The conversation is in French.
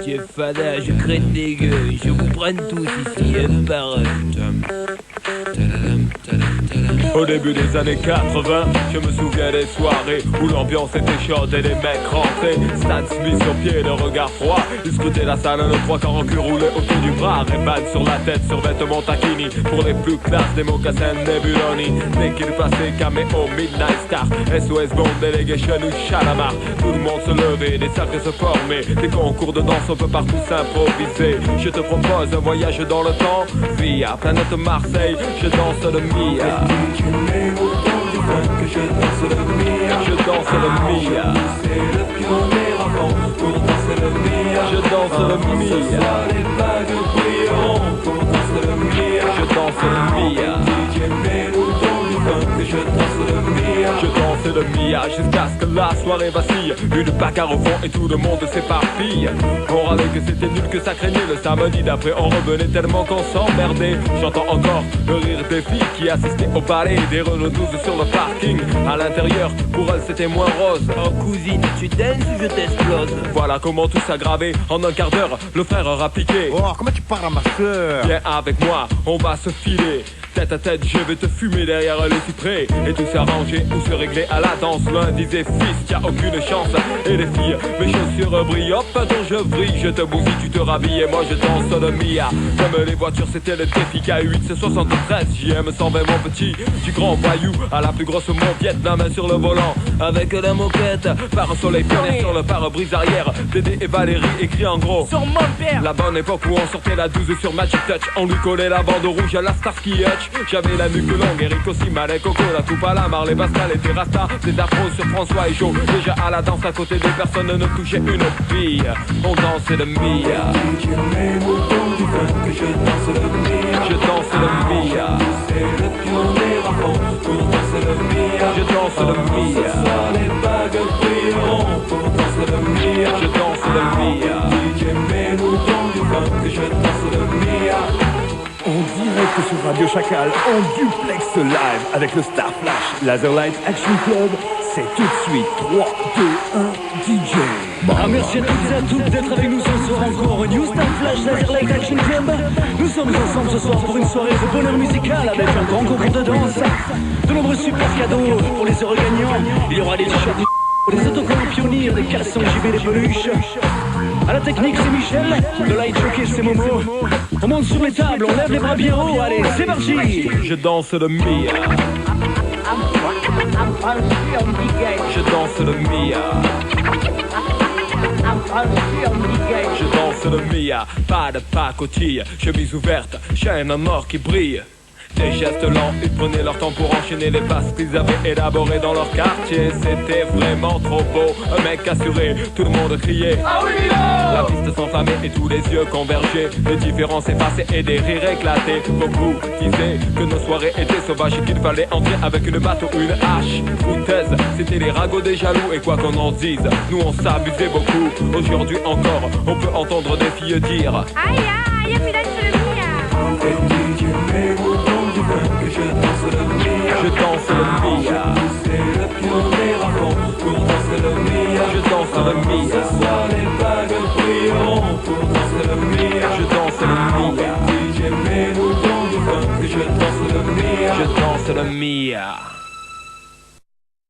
monsieur Fada, je crée des gueux, je vous prenne tous ici, un par un. Au début des années 80, je me souviens des soirées où l'ambiance était chaude et les mecs rentraient. Stan Smith sur pied, le regard froid. Ils scrutaient la salle, le trois quarts en cul roulé autour du bras. Ray-Ban sur la tête, sur vêtements taquini. Pour les plus classes, des mocassins Nebuloni. Dès qu'il passait, caméo, Midnight Star, SOS Bond, Delegation ou Chalamar. Tout le monde se levait, des cercles se formaient. Des concours de danse, on peut partout s'improviser. Je te propose un voyage dans le temps via planète Marseille, je danse le Mia. Tu mets autant du fun que je danse le Mia. Je danse le Mia. C'est le pionnier avant pour danser le Mia. Je danse le Mia. Ce soir les bagues brilleront pour danser le Mia. Je danse le Mia. DJ mets autant du fun que je danse le Mia. Je danse le Mia jusqu'à ce que la soirée vacille. Une bagarre au fond et tout le monde s'éparpille. On râlait que c'était nul, que ça craignait. Le samedi d'après on revenait tellement qu'on s'emmerdait. J'entends encore le rire des filles qui assistaient au ballet. Des Renault 12 sur le parking. À l'intérieur, pour elles c'était moins rose. Oh cousine, tu danses ou je t'explose? Voilà comment tout s'aggravait. En un quart d'heure, le frère aura piqué. Oh, comment tu parles à ma soeur? Viens avec moi, on va se filer. Tête à tête, je vais te fumer derrière les cyprès. Et tout s'arranger ou se régler à la danse. L'un disait fils, t'as aucune chance. Et les filles, mes chaussures brillent. Hop, attends, je brille, je te bousille, tu te rhabilles. Et moi je danse le Mia. Comme les voitures, c'était le défi K8, c'est 73. JM 120, mon petit, du grand voyou à la plus grosse moquette, la main sur le volant. Avec la moquette, Par soleil pionnier sur le pare-brise arrière. Dédé et Valérie écrit en gros sur mon père. la bonne époque où on sortait la 12 sur Magic Touch. On lui collait la bande rouge à la Starsky Hutch. J'avais la nuque longue, Eric aussi, Malek, Coco, la coupe à la Marley, Pascal et Rasta. Des afros sur François et Joe. Déjà à la danse à côté de personne ne touchait une fille. On dansait le Mia. DJ mets autant du fun que je danse le Mia. Je danse le Mia. C'est le pionnier avant pour danser le Mia. Je danse le Ce Mia. soir les bagues brilleront pour danser le Mia. Je danse le Mia. DJ mets autant du fun que je danse le Mia. En direct sur Radio Chacal, en duplex live avec le Star Flash Laserlight Action Club. C'est tout de suite 3, 2, 1, DJ. Ah, merci à toutes et à tous d'être avec nous ce soir encore au New Star Flash Laserlight Action Club. Nous sommes ensemble ce soir pour une soirée de bonheur musical avec un grand concours de danse, de nombreux super cadeaux pour les heureux gagnants. Il y aura des t-shirts, des autocollants pionniers, des caleçons JB, des peluches. À la technique c'est Michel, le light jockey c'est Momo. On monte sur les tables, on lève les bras bien haut, allez c'est parti. Je danse le Mia. Je danse le Mia. Je danse le Mia. Pas de pacotille, chemise ouverte, chaîne en or qui brille. Des gestes lents, ils prenaient leur temps pour enchaîner les passes qu'ils avaient élaborées dans leur quartier. C'était vraiment trop beau, un mec assuré, tout le monde criait ah oui là. La piste s'enflammait et tous les yeux convergeaient. Les différences effacées et des rires éclatés. Beaucoup disaient que nos soirées étaient sauvages et qu'il fallait entrer avec une batte ou une hache. Foutaise, c'était les ragots des jaloux. Et quoi qu'on en dise, nous on s'abusait beaucoup. Aujourd'hui encore, on peut entendre des filles dire aïe aïe, mi danse le Mia. Et DJ mets autant du fun que je danse le Mia. je danse le Mia. C'est le pionnier avant pour danser le Mia. Je danse le Mia. Ce soir